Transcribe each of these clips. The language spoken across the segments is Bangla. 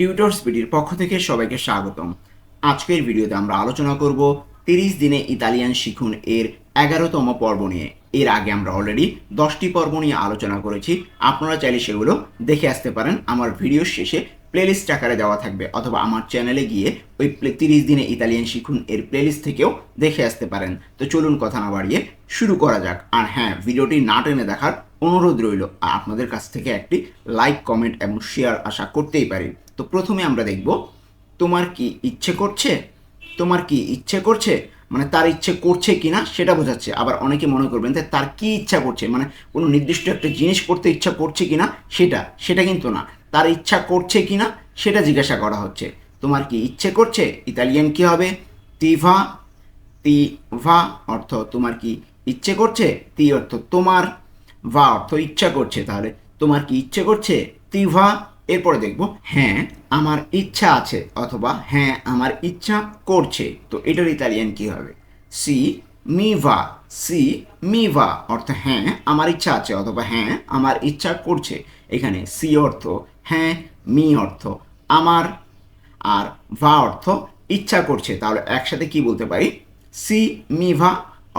টিউটর স্পিডির পক্ষ থেকে সবাইকে স্বাগতম। আজকের ভিডিওতে আমরা আলোচনা করব 30 দিনে ইতালিয়ান শিখুন এর 11তম পর্ব নিয়ে। এর আগে আমরা অলরেডি 10টি পর্ব নিয়ে আলোচনা করেছি। আপনারা চাইলে সেগুলো দেখে আসতে পারেন, আমার ভিডিওর শেষে প্লেলিস্ট আকারে দেওয়া থাকবে, অথবা আমার চ্যানেলে গিয়ে ওই 30 দিনে ইতালিয়ান শিখুন এর প্লেলিস্ট থেকেও দেখে আসতে পারেন। তো চলুন কথা না বাড়িয়ে শুরু করা যাক। আর হ্যাঁ, ভিডিওটি না টেনে দেখার অনুরোধ রইল। আপনাদের কাছ থেকে একটি লাইক, কমেন্ট এবং শেয়ার আশা করতেই পারি। তো প্রথমে আমরা দেখব তোমার কি ইচ্ছে করছে। তোমার কি ইচ্ছে করছে মানে তার ইচ্ছে করছে কিনা সেটা বোঝাচ্ছে। আবার অনেকে মনে করবেন যে তার কি ইচ্ছা করছে মানে কোনো নির্দিষ্ট একটা জিনিস করতে ইচ্ছা করছে কিনা, সেটা কিন্তু না। তার ইচ্ছা করছে কিনা সেটা জিজ্ঞাসা করা হচ্ছে। তোমার কি ইচ্ছে করছে ইতালিয়ান কি হবে? তিভা। তিভা অর্থ তোমার কি ইচ্ছে করছে, তি অর্থ তোমার, ভা অর্থ ইচ্ছা করছে। তাহলে তোমার কি ইচ্ছে করছে? তিভা। এরপরে দেখব হ্যাঁ আমার ইচ্ছা আছে অথবা হ্যাঁ আমার ইচ্ছা করছে। তো এটার ইতালিয়ান কি হবে? সি মি ভা। সি মি ভা অর্থ হ্যাঁ আমার ইচ্ছা আছে অথবা হ্যাঁ আমার ইচ্ছা করছে। এখানে সি অর্থ হ্যাঁ, মি অর্থ আমার, আর ভা অর্থ ইচ্ছা করছে। তাহলে একসাথে কি বলতে পারি? সি মি ভা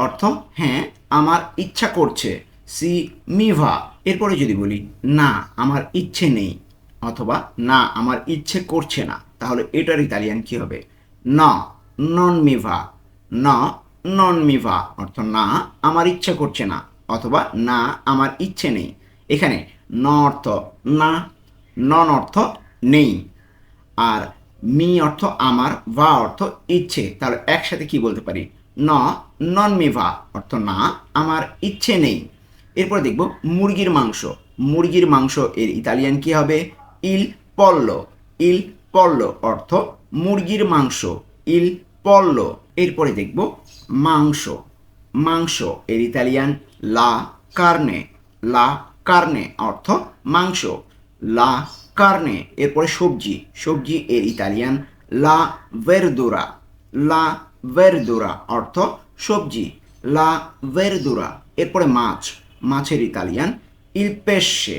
অর্থ হ্যাঁ আমার ইচ্ছা করছে, সি মি ভা। এরপরে যদি বলি না আমার ইচ্ছে নেই অথবা না আমার ইচ্ছে করছে না, তাহলে এটার ইতালিয়ান কি হবে? না নন মি ভা। না নন মি ভা অর্থ না আমার ইচ্ছে করছে না অথবা না আমার ইচ্ছে নেই। এখানে ন অর্থ না, নন অর্থ নেই, আর মি অর্থ আমার, ভা অর্থ ইচ্ছে। তাহলে একসাথে কি বলতে পারি? ন নন মি ভা অর্থ না আমার ইচ্ছে নেই। এরপরে দেখব মুরগির মাংস। মুরগির মাংস এর ইতালিয়ান কি হবে? ইল পল্লো। ইল পল্লো অর্থ মুরগির মাংস, ইল পল্লো। এরপরে দেখব মাংস। মাংস এর ইতালিয়ান লা কার্নে। লা কার্নে অর্থ মাংস, লা কার্নে। এরপরে সবজি। সবজি এর ইতালিয়ান লা ভেরদুরা। লা ভেরদুরা অর্থ সবজি, লা ভেরদুরা। এরপরে মাছ। মাছের ইতালিয়ান ইল পেশে।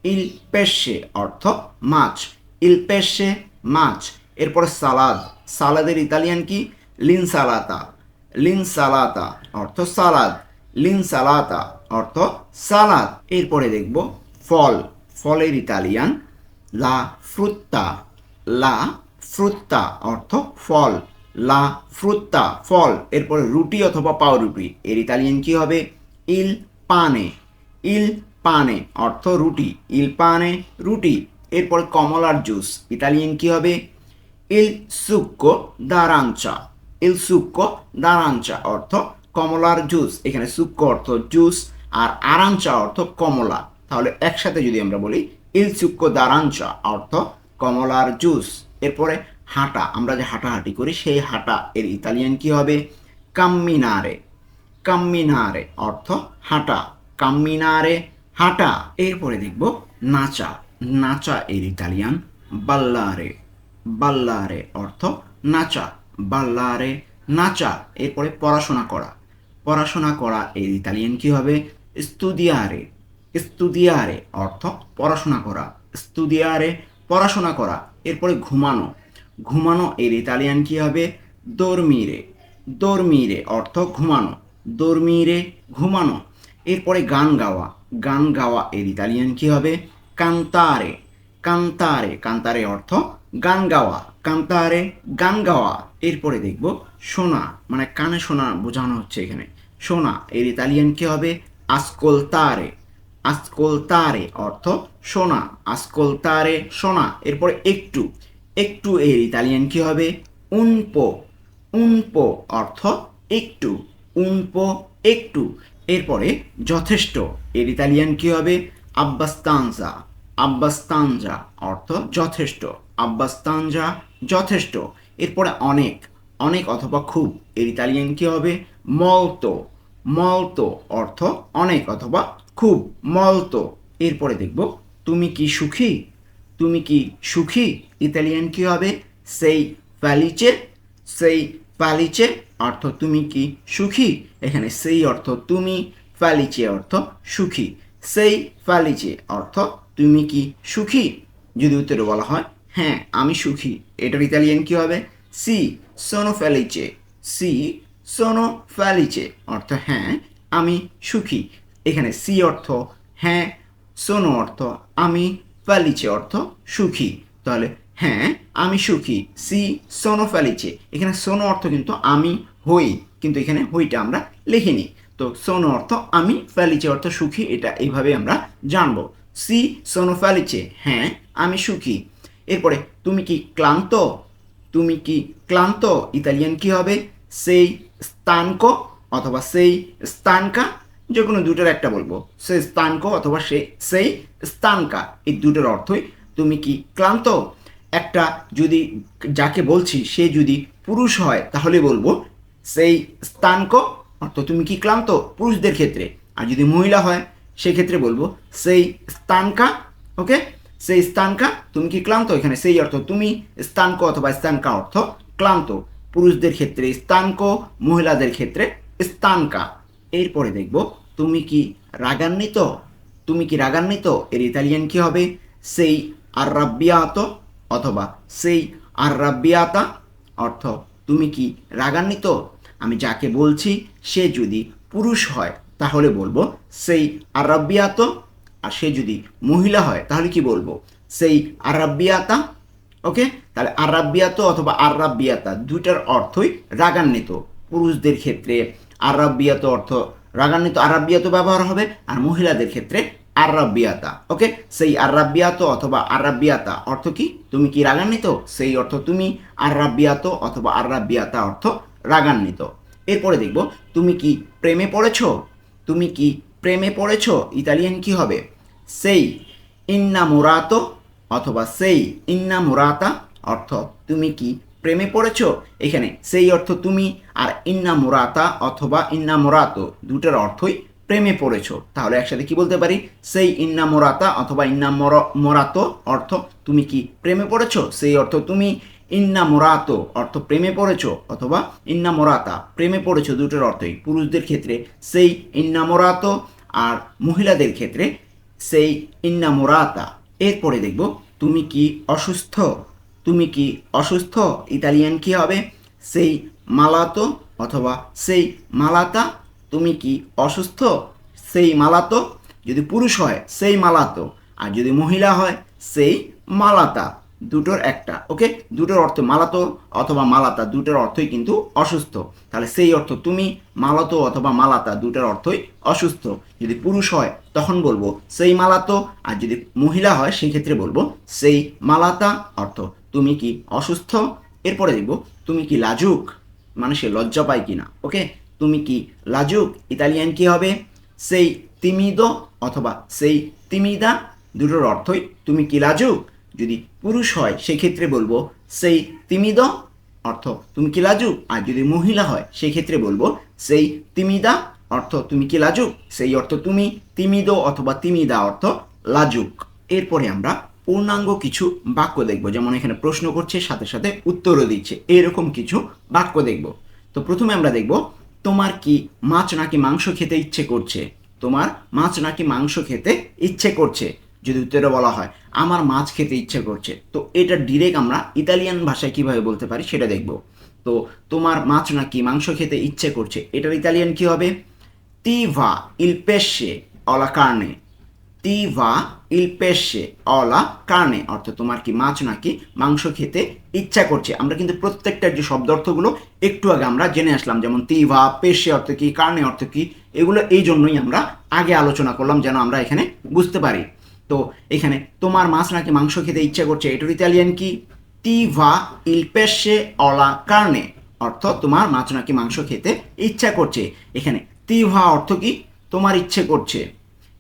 ইল পেশে অর্থ মাছ, ইল পেশে মাছ। এরপরে সালাদ। সালাদের ইতালিয়ান কি? লিনসালাতা। লিনসালাতা অর্থ সালাদ, লিনসালাতা অর্থ সালাদ। এরপরে দেখব ফল। ফলের ইতালিয়ান লা ফ্রুত্তা। লা ফ্রুত্তা অর্থ ফল, লা ফ্রুত্তা ফল। এরপরে রুটি অথবা পাউরুটি এর ইতালিয়ান কি হবে? ইল পানে। ইল পানে অর্থ রুটি, ইল পানে রুটি। এরপর কমলার জুস ইতালিয়ান কি হবে? ইল সুক্কো দারাঞ্চা। ইল সুক্কো দারাঞ্চা অর্থ কমলার জুস। এখানে সুক্কো অর্থ জুস আর আরাঞ্চা অর্থ কমলা। তাহলে একসাথে যদি আমরা বলি ইল সুক্কো দারাঞ্চা অর্থ কমলার জুস। এরপরে হাঁটা, আমরা যে হাঁটাহাঁটি করি সেই হাঁটা এর ইতালিয়ান কি হবে? কাম্মিনারে। কাম্মিনারে অর্থ হাঁটা, কাম্মিনারে হাঁটা। এরপরে দেখব নাচা। নাচা এর ইতালিয়ান বাল্লারে। বাল্লারে অর্থ নাচা, বাল্লারে নাচা। এরপরে পড়াশোনা করা। পড়াশোনা করা এর ইতালিয়ান কি হবে? স্তুদিয়ারে। স্তুদিয়ারে অর্থ পড়াশোনা করা, স্তুদিয়ারে পড়াশোনা করা। এরপরে ঘুমানো। ঘুমানো এর ইতালিয়ান কি হবে? দর্মিরে। দর্মিরে অর্থ ঘুমানো, দর্মিরে ঘুমানো। এরপরে গান গাওয়া। গান গাওয়া এর ইতালিয়ান কি হবে? কান্তারে। কান্তারে, কান্তারে অর্থ গান গাওয়া, কান্তারে গান গাওয়া। এরপরে দেখব শোনা, মানে কানে শোনা বোঝানো হচ্ছে এখানে। শোনা এর ইতালিয়ান কি হবে? আসকোলতারে। আসকোলতারে অর্থ শোনা, আসকোলতারে শোনা। এরপরে একটু। একটু এর ইতালিয়ান কি হবে? উনপো। উনপো অর্থ একটু, উনপো একটু। এরপরে যথেষ্ট এর ইতালিয়ান কি হবে? আব্বাস্তানজা। আব্বাস্তানজা অর্থ যথেষ্ট, আব্বাস্তানজা যথেষ্ট। এরপরে অনেক। অনেক অথবা খুব এর ইতালিয়ান কি হবে? মলতো। মলতো অর্থ অনেক অথবা খুব, মলতো। এরপরে দেখব তুমি কি সুখী। তুমি কি সুখী ইতালিয়ান কি হবে? সেই ফ্যালিচে। সেই ফ্যালিচে অর্থ তুমি কি সুখী। এখানে সেই অর্থ তুমি, ফ্যালিচে অর্থ সুখী। সেই ফ্যালিচে অর্থ তুমি কি সুখী। যদি উত্তরে বলা হয় হ্যাঁ আমি সুখী, এটার ইতালিয়ান কি হবে? সি সোনো ফেলিচে। সি সোনো ফেলিচে অর্থ হ্যাঁ আমি সুখী। এখানে সি অর্থ হ্যাঁ, সোনো অর্থ আমি, ফেলিচে অর্থ সুখী। তাহলে হ্যাঁ আমি সুখী, সি সোনো ফেলিচে। এখানে সোনো অর্থ কিন্তু আমি হই, কিন্তু এখানে হইটা আমরা লিখিনি। তো সোনো অর্থ আমি, ফেলিচে অর্থ সুখী, এটা এইভাবে আমরা জানবো। সি সোনো ফেলিচে হ্যাঁ আমি সুখী। এরপরে তুমি কি ক্লান্ত? তুমি কি ক্লান্ত ইতালিয়ান কি হবে? সেই স্তানকো অথবা সেই স্তানকা, যে কোনো দুটোর একটা বলবো। সেই স্তানকো অথবা সেই স্তানকা, এই দুটোর অর্থই তুমি কি ক্লান্ত। একটা যদি যাকে বলছি সে যদি পুরুষ হয় তাহলে বলবো সেই স্তানকো অর্থ তুমি কি ক্লান্ত, পুরুষদের ক্ষেত্রে। আর যদি মহিলা হয় সেক্ষেত্রে বলবো সেই স্তানকা। ওকে, সেই স্তানকা তুমি কি ক্লান্ত, এখানে সেই অর্থ তুমি, স্তানকো অথবা স্তানকা অর্থ ক্লান্ত। পুরুষদের ক্ষেত্রে স্তানকো, মহিলাদের ক্ষেত্রে স্তানকা। এরপরে দেখব তুমি কি রাগান্বিত? তুমি কি রাগান্বিত এর ইতালিয়ান কি হবে? সেই আর্রাব্বিয়াতো অথবা সেই আর্রাব্বিয়াতা অর্থ তুমি কি রাগান্বিত। আমি যাকে বলছি সে যদি পুরুষ হয় তাহলে বলবো সেই আরাবিয়াতো, আর সে যদি মহিলা হয় তাহলে কি বলবো? সেই আরাবিয়াতা। ওকে, তাহলে আরাবিয়াতো অথবা আরাবিয়াতা দুইটার অর্থই রাগান্বিত। পুরুষদের ক্ষেত্রে আরাবিয়াতো অর্থ রাগান্বিত, আরাবিয়াতো ব্যবহার হবে, আর মহিলাদের ক্ষেত্রে আরাবিয়াতা। ওকে, সেই আরাবিয়াতো অথবা আরাবিয়াতা অর্থ কি? তুমি কি রাগান্বিত, সেই অর্থ তুমি, আরাবিয়াতো অথবা আরাবিয়াতা অর্থ রাগান্বিত। এরপরে দেখব তুমি কি প্রেমে পড়েছ? তুমি কি প্রেমে পড়েছ ইতালিয়ান কি হবে? সেই ইন্নামোরাতো অথবা সেই ইন্নামোরাতা অর্থ তুমি কি প্রেমে পড়েছ। এখানে সেই অর্থ তুমি, আর ইন্নামোরাতা অথবা ইন্নামোরাতো দুটোর অর্থই প্রেমে পড়েছ। তাহলে একসাথে কি বলতে পারি? সেই ইন্নামোরাতা অথবা ইন্নামোরাতো অর্থ তুমি কি প্রেমে পড়েছ, সেই অর্থ তুমি, ইন্নামোরাতো অর্থ প্রেমে পড়েছো অথবা ইন্নামোরাতা প্রেমে পড়েছো, দুটোর অর্থই। পুরুষদের ক্ষেত্রে সেই ইন্নামোরাতো, আর মহিলাদের ক্ষেত্রে সেই ইন্নামোরাতা। এরপরে দেখব তুমি কি অসুস্থ? তুমি কি অসুস্থ ইতালিয়ান কি হবে? সেই মালাতো অথবা সেই মালাতা। তুমি কি অসুস্থ, সেই মালাতো। যদি পুরুষ হয় সেই মালাতো, আর যদি মহিলা হয় সেই মালাতা, দুটোর একটা। ওকে, দুটোর অর্থ মালাতো অথবা মালাতা দুটোর অর্থই কিন্তু অসুস্থ। তাহলে সেই অর্থ তুমি, মালাতো অথবা মালাতা দুটোর অর্থই অসুস্থ। যদি পুরুষ হয় তখন বলবো সেই মালাতো, আর যদি মহিলা হয় সেই ক্ষেত্রে বলবো সেই মালাতা অর্থ তুমি কি অসুস্থ। এরপরে দেখব তুমি কি লাজুক, মানে সে লজ্জা পায় কিনা। ওকে, তুমি কি লাজুক ইতালিয়ান কি হবে? সেই তিমিদো অথবা সেই তিমিদা, দুটোর অর্থই তুমি কি লাজুক। যদি পুরুষ হয় সেক্ষেত্রে বলবো সেই তিমিদ অর্থ তুমি কি লাজুক, আর যদি মহিলা হয় সেই ক্ষেত্রে বলবো সেই তিমিদা অর্থ তুমি কি লাজুক, সেই অর্থ তুমি, তিমিদ অথবা তিমিদা অর্থ লাজুক। এরপরে আমরা পূর্ণাঙ্গ কিছু বাক্য দেখব, যেমন এখানে প্রশ্ন করছে সাথে সাথে উত্তরও দিচ্ছে, এরকম কিছু বাক্য দেখব। তো প্রথমে আমরা দেখব তোমার কি মাছ নাকি মাংস খেতে ইচ্ছে করছে। তোমার মাছ নাকি মাংস খেতে ইচ্ছে করছে। যদি উত্তরে বলা হয় আমার মাছ খেতে ইচ্ছে করছে, তো এটা ডিরেক্ট আমরা ইতালিয়ান ভাষায় কিভাবে বলতে পারি সেটা দেখব। তো তোমার মাছ নাকি মাংস খেতে ইচ্ছে করছে, এটার ইতালিয়ান কি হবে? তি ভা ইল পেশে অলা কার্নে। তি ভা ইল পেশে অলা কার্নে অর্থ তোমার কি মাছ নাকি মাংস খেতে ইচ্ছা করছে। আমরা কিন্তু প্রত্যেকটার যে শব্দ অর্থগুলো একটু আগে আমরা জেনে আসলাম, যেমন তি ভা, পেশে অর্থ কি, কার্নে অর্থ কি, এগুলো এই জন্যই আমরা আগে আলোচনা করলাম যেন আমরা এখানে বুঝতে পারি। তো এখানে তোমার মাছ নাকি মাংস খেতে ইচ্ছা করছে, এটার ইতালিয়ান কি? তি ভা ইল পেশে অলা কার্নে অর্থ তোমার মাছ নাকি মাংস খেতে ইচ্ছা করছে। এখানে তি ভা অর্থ কি? তোমার ইচ্ছে করছে।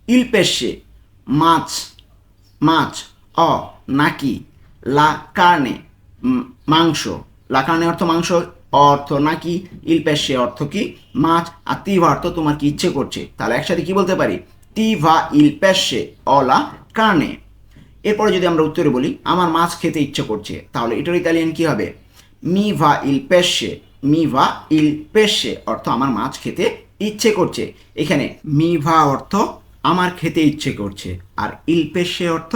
ইল পেশে মাছ, মাছ, অ নাকি, লা কার্নে মাংস, লা কার্নে অর্থ মাংস, অর্থ নাকি, ইল পেশে অর্থ কি মাছ, আর তি ভা অর্থ তোমার কি ইচ্ছে করছে। তাহলে একসাথে কি বলতে পারি? তি ভা ইল পেশে অলা কার্নে। এরপরে যদি আমরা উত্তরে বলি আমার মাছ খেতে ইচ্ছে করছে, তাহলে এটার ইতালিয়ান কি হবে? মি ভা ইল পেশে। মি ভা ইল পেশে অর্থ আমার মাছ খেতে ইচ্ছে করছে। এখানে মি ভা অর্থ আমার খেতে ইচ্ছে করছে, আর ইল পেশে অর্থ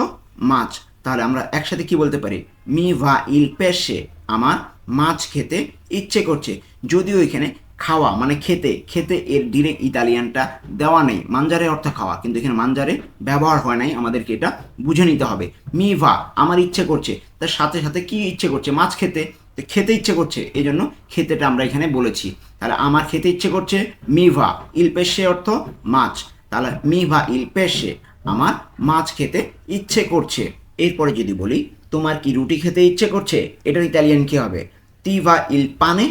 মাছ। তাহলে আমরা একসাথে কি বলতে পারি? মি ভা ইল পেশে, আমার মাছ খেতে ইচ্ছে করছে। যদিও এখানে খাওয়া মানে খেতে, খেতে এর ডিরেক্ট ইতালিয়ানটা দেওয়া নেই, মানজারে অর্থ খাওয়া, কিন্তু এখানে মানজারে ব্যবহার হয় নাই, আমাদেরকে এটা বুঝে নিতে হবে। মি ভা আমার ইচ্ছে করছে, তার সাথে সাথে কি ইচ্ছে করছে, মাছ খেতে, খেতে ইচ্ছে করছে, এই জন্য খেতেটা আমরা এখানে বলেছি। তাহলে আমার খেতে ইচ্ছে করছে, মি ভা ইল পেশে অর্থ মাছ, তাহলে মি ভা ইল পেশে আমার মাছ খেতে ইচ্ছে করছে। এরপরে যদি বলি তোমার কি রুটি খেতে ইচ্ছে করছে, এটার ইতালিয়ান কি হবে, তিভা ইল পানে,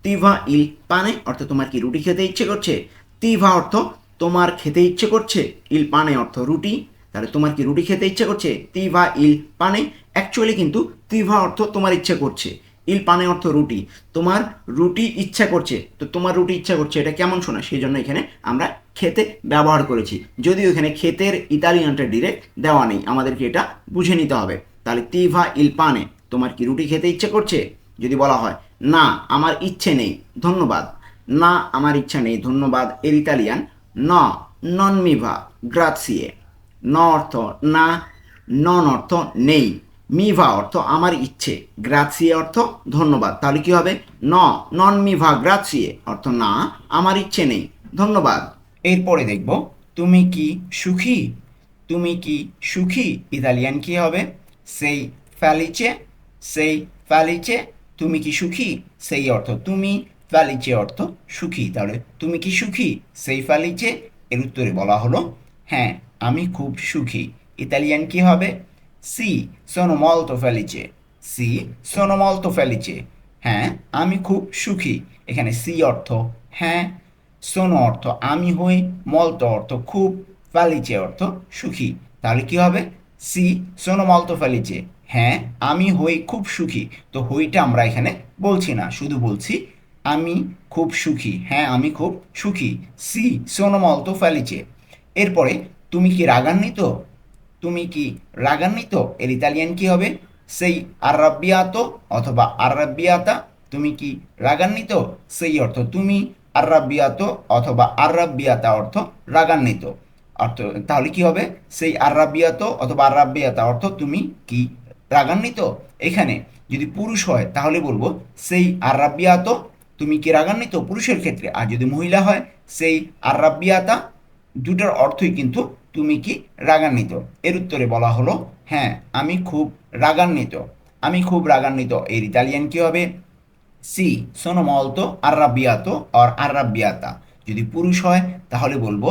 তিভা ইল পানে অর্থ তোমার কি রুটি খেতে ইচ্ছে করছে। তিভা অর্থ তোমার খেতে ইচ্ছে করছে, ইল পানে অর্থ রুটি, তাহলে তোমার কি রুটি খেতে ইচ্ছে করছে, তিভা ইল পানে। অ্যাকচুয়ালি কিন্তু তিভা অর্থ তোমার ইচ্ছে করছে, ইল পানে অর্থ রুটি, তোমার রুটি ইচ্ছা করছে, তো তোমার রুটি ইচ্ছা করছে এটা কেমন শোনা, সেই জন্য এখানে আমরা খেতে ব্যবহার করেছি। যদিও এখানে খেতের ইতালিয়ানটা ডিরেক্ট দেওয়া নেই, আমাদেরকে এটা বুঝে নিতে হবে। তাহলে তিভা ইল পানে তোমার কি রুটি খেতে ইচ্ছে করছে। যদি বলা হয় না আমার ইচ্ছে নেই ধন্যবাদ, না আমার ইচ্ছা নেই ধন্যবাদ, এর ইতালিয়ান ন, নন মিভা গ্রাসিয়ে। ন অর্থ না, নন অর্থ নেই, মিভা অর্থ আমার ইচ্ছে, গ্রাসিয়ে অর্থ ধন্যবাদ, তাহলে কি হবে ন, নন মিভা গ্রাসিয়ে অর্থ না আমার ইচ্ছে নেই ধন্যবাদ। এরপরে দেখব তুমি কি সুখী, তুমি কি সুখী ইতালিয়ান কি হবে, সেই ফ্যালিচে, সেই ফ্যালিচে, তুমি কি সুখী, সেই অর্থ তুমি, ফ্যালিচে অর্থ সুখী, তাহলে তুমি কি সুখী, সেই ফ্যালিচে। এর উত্তরে বলা হলো হ্যাঁ আমি খুব সুখী, ইতালিয়ান কি হবে, সি সোনো মলতো ফেলিচে, সি সোনো মলতো ফেলিচে, হ্যাঁ আমি খুব সুখী। এখানে সি অর্থ হ্যাঁ, সোনো অর্থ আমি হই, মলতো অর্থ খুব, ফেলিচে অর্থ সুখী, তাহলে কি হবে সি সোনো মলতো ফেলিচে, হ্যাঁ আমি হই খুব সুখী। তো হইটা আমরা এখানে বলছি না, শুধু বলছি আমি খুব সুখী, হ্যাঁ আমি খুব সুখী, সি সোনো মলতো ফেলিচে। এরপরে তুমি কি রাগান্বিত, তুমি কি রাগান্বিত, এর ইতালিয়ান কি হবে, সেই আররাব্বিয়াতো অথবা আররাব্বিয়াতা, তুমি কি রাগান্বিত, সেই অর্থ তুমি, আররাব্বিয়াতো অথবা আররাব্বিয়াতা অর্থ রাগান্বিত অর্থ, তাহলে কি হবে সেই আররাব্বিয়াতো অথবা আররাব্বিয়াতা অর্থ তুমি কি রাগান্বিত। এখানে যদি পুরুষ হয় তাহলে বলবো সেই আররাব্বিয়াতো, তুমি কি রাগান্বিত পুরুষের ক্ষেত্রে, আর যদি মহিলা হয় সেই আররাব্বিয়াতা, দুটার অর্থই কিন্তু তুমি কি রাগান্বিত। এর উত্তরে বলা হলো হ্যাঁ আমি খুব রাগান্বিত, আমি খুব রাগান্বিত, এর ইতালিয়ান কি হবে, সি সোনো মলতো আররাব্বিয়াতো অর আররাব্বিয়াতা। যদি পুরুষ হয় তাহলে বলবো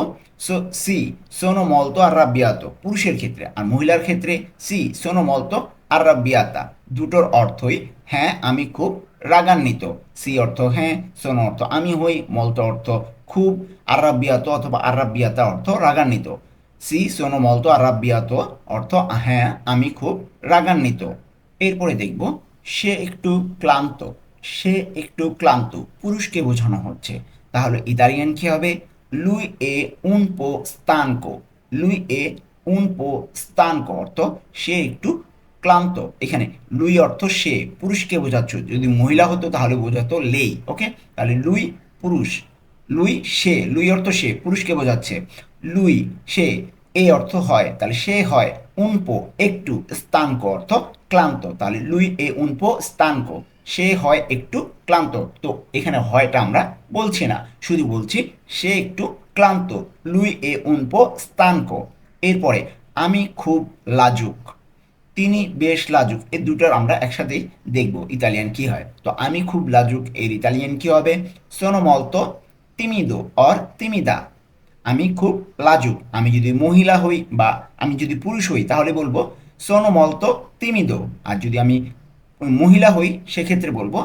সি সোনো মলতো আররাব্বিয়াতো পুরুষের ক্ষেত্রে, আর মহিলার ক্ষেত্রে সি সোনো মলতো আররাব্বিয়াতা। দুটোর অর্থই হ্যাঁ আমি খুব রাগান্বিত, সি অর্থ হ্যাঁ, সোনো অর্থ আমি হই, মলতো অর্থ খুব, আররাব্বিয়াতো অথবা আররাব্বিয়াতা অর্থ রাগান্বিত। সি সোনো মলতো আররাব্বিয়াতো অর্থ হ্যাঁ আমি খুব রাগান্বিত। এরপরে দেখব সে একটু ক্লান্ত, সে একটু ক্লান্ত পুরুষকে বোঝানো হচ্ছে, তাহলে ইতালিয়ান কি হবে, লুই এ উন পো স্তানকো, লুই এ উন পো স্তানকো অর্থ সে একটু ক্লান্ত। এখানে লুই অর্থ সে, পুরুষকে বোঝাচ্ছ, যদি মহিলা হতো তাহলে বোঝাতো লেই, ওকে, তাহলে লুই পুরুষ, লুই সে, লুই অর্থ সে পুরুষকে বোঝাচ্ছে, লুই সে, এ অর্থ হয় তাহলে সে হয়, উনপো একটু, স্তানকো অর্থ ক্লান্ত, তাহলে লুই এ উনপো স্তানকো সে হয় একটু ক্লান্ত। তো এখানে হয়টা আমরা বলছি না, শুধু বলছি সে একটু ক্লান্ত, লুই এ উনপো স্তানকো। এরপরে আমি খুব লাজুক, তিনি বেশ লাজুক, এই দুটোর আমরা একসাথেই দেখব ইতালিয়ান কি হয়। তো আমি খুব লাজুক এর ইতালিয়ান কি হবে, সোনো মলতো তিমিদো অর তিমিদা, আমি খুব লাজুক, আমি যদি মহিলা হই বা আমি যদি পুরুষ হই তাহলে বলবো সোনো মলতো তিমিদো, আর যদি আমি মহিলা হই সেক্ষেত্রে বলবো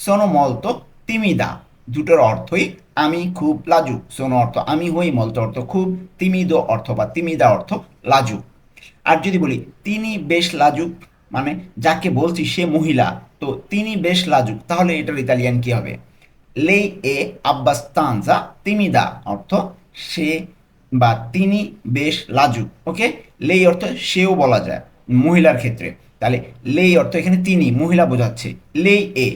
সোনো মলতো তিমিদা। দুটোর অর্থই আমি খুব লাজুক, সোনো অর্থ আমি হই, মলতো অর্থ খুব, তিমিদো অর্থ বা তিমিদা অর্থ লাজুক। আর যদি বলি তিনি বেশ লাজুক, মানে যাকে বলছি সে মহিলা, তো তিনি বেশ লাজুক, তাহলে এটার ইতালিয়ান কি হবে, লেই এ আব্বাস্তানজা তিমিদা অর্থ সে বা তিনি বেশ লাজুক, ওকে, লেই অর্থ সেও বলা যায় মহিলার ক্ষেত্রে, তাহলে লেই অর্থ এখানে তিনি মহিলা বোঝাচ্ছে, লেই এ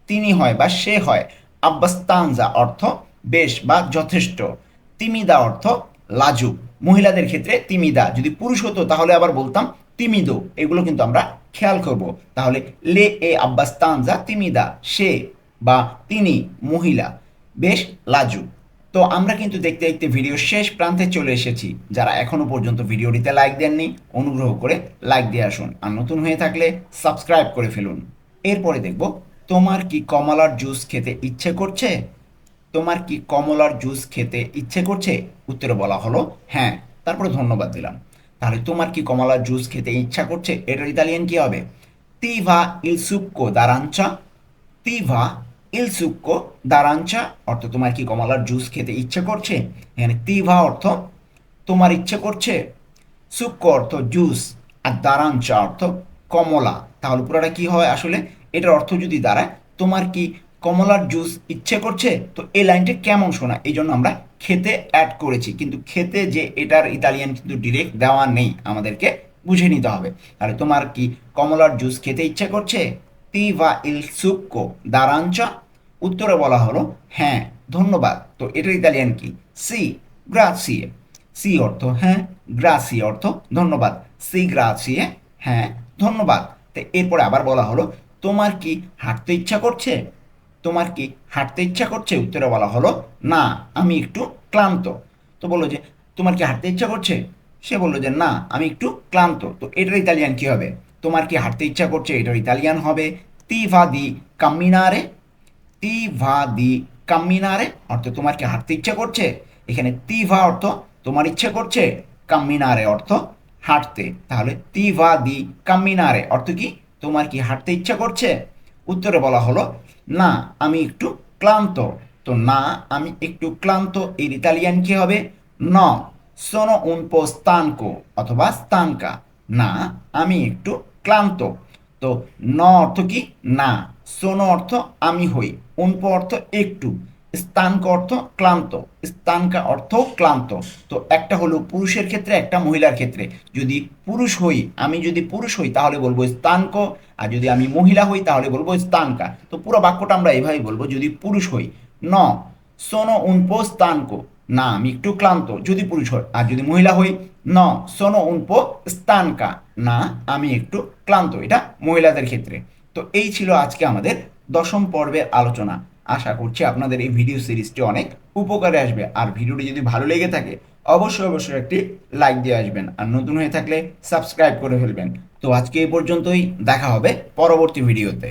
তিনি হয় বা সে হয়, আব্বাস্তানজা অর্থ বেশ বা যথেষ্ট, তিমিদা অর্থ লাজুক, মহিলাদের ক্ষেত্রে তিমিদা, যদি পুরুষ হতো তাহলে আবার বলতাম তিমিদো, এগুলো কিন্তু আমরা খেয়াল করব। তাহলে লে এ আব্বাস্তানজা তিমিদা, সে বা তিনি মহিলা বেশ লাজুক। তো আমরা কিন্তু দেখতে দেখতে ভিডিওর শেষ প্রান্তে চলে এসেছি। যারা এখনো পর্যন্ত ভিডিওটিতে লাইক দেননি, অনুগ্রহ করে লাইক দিয়ে আসুন, আর নতুন হয়ে থাকলে সাবস্ক্রাইব করে ফেলুন। এরপরে দেখব, তোমার কি কমলার জুস খেতে ইচ্ছে করছে? তোমার কি কমলার জুস খেতে ইচ্ছে করছে? উত্তরে বলা হলো হ্যাঁ, তারপরে ধন্যবাদ দিলাম। তাহলে তোমার কি কমলার জুস খেতে ইচ্ছা করছে, এটার ইতালিয়ান কি হবে? তিভা ইল সুক্কো দারাঞ্চা। তিভা ইল সুক্কো দারাঞ্চা অর্থ তোমার কি কমলার জুস খেতে ইচ্ছে করছে। এখানে তিভা অর্থ তোমার ইচ্ছে করছে, সুক্কো অর্থ জুস, আর দারাঞ্চা অর্থ কমলা। তাহলে পুরোটা কি হয় আসলে? এটার অর্থ যদি দাঁড়ায় তোমার কি কমলার জুস ইচ্ছে করছে, তো এই লাইনটা কেমন শোনা, এই জন্য আমরা খেতে অ্যাড করেছি, কিন্তু খেতে যে এটার ইতালিয়ান কিন্তু ডিরেক্ট দেওয়া নেই, আমাদেরকে বুঝে নিতে হবে। তাহলে তোমার কি কমলার জুস খেতে ইচ্ছে করছে? তিভা ইল সুক্কো দারাঞ্চা। উত্তরে বলা হলো হ্যাঁ, ধন্যবাদ। তো এটার ইতালিয়ান কি? সি গ্রাসিয়ে। সি অর্থ হ্যাঁ, গ্রাসি অর্থ ধন্যবাদ, সি গ্রাসিয়ে হ্যাঁ, ধন্যবাদ। তো এরপরে আবার বলা হলো তোমার কি হাঁটতে ইচ্ছা করছে? তোমার কি হাঁটতে ইচ্ছা করছে? উত্তরে বলা হলো না, আমি একটু ক্লান্ত। তো বললো যে তোমার কি হাঁটতে ইচ্ছা করছে? সে বললো যে না, আমি একটু ক্লান্ত। তো এটার ইতালিয়ান কি হবে? তোমার কি হাঁটতে ইচ্ছা করছে, এটার ইতালিয়ান হবে তি ভা দি কাম্মিনারে। তি ভা দি কাম্মিনারে অর্থ তোমার কি হাঁটতে ইচ্ছা করছে। এখানে তি ভা অর্থ তোমার ইচ্ছে করছে, কাম্মিনারে অর্থ হাঁটতে। তাহলে তি ভা দি কাম্মিনারে অর্থ কি? তোমার কি হাঁটতে ইচ্ছা করছে? উত্তরে বলা হলো না, আমি একটু ক্লান্ত। তো না, আমি একটু ক্লান্ত এর ইতালিয়ান কি হবে? ন সোনো উন পো স্তানকো অথবা স্তানকা। না, আমি একটু ক্লান্ত। তো ন অর্থ কি? না। সোনো অর্থ আমি হই, উনপ অর্থ একটু, স্তানক অর্থ ক্লান্ত, স্তানকা অর্থ ক্লান্ত। তো একটা হলো পুরুষের ক্ষেত্রে, একটা মহিলার ক্ষেত্রে। যদি পুরুষ হই, আমি যদি পুরুষ হই তাহলে বলবো স্তানক, আর যদি আমি মহিলা হই তাহলে বলবো স্তানকা। তো পুরো বাক্যটা আমরা এভাবেই বলবো যদি পুরুষ হই। ন সোনো উনপো স্তানকো, না আমি একটু ক্লান্ত যদি পুরুষ হই, আর যদি মহিলা হই ন সোনো উনপো স্তানকা, না আমি একটু ক্লান্ত, এটা মহিলাদের ক্ষেত্রে। তো এই ছিল আজকে আমাদের দশম পর্বের আলোচনা। আশা করছি আপনাদের এই ভিডিও সিরিজটি অনেক উপকারে আসবে, আর ভিডিওটি যদি ভালো লেগে থাকে অবশ্যই অবশ্যই একটি লাইক দিয়ে আসবেন, আর নতুন হয়ে থাকলে সাবস্ক্রাইব করে ফেলবেন। তো আজকে এই পর্যন্তই, দেখা হবে পরবর্তী ভিডিওতে।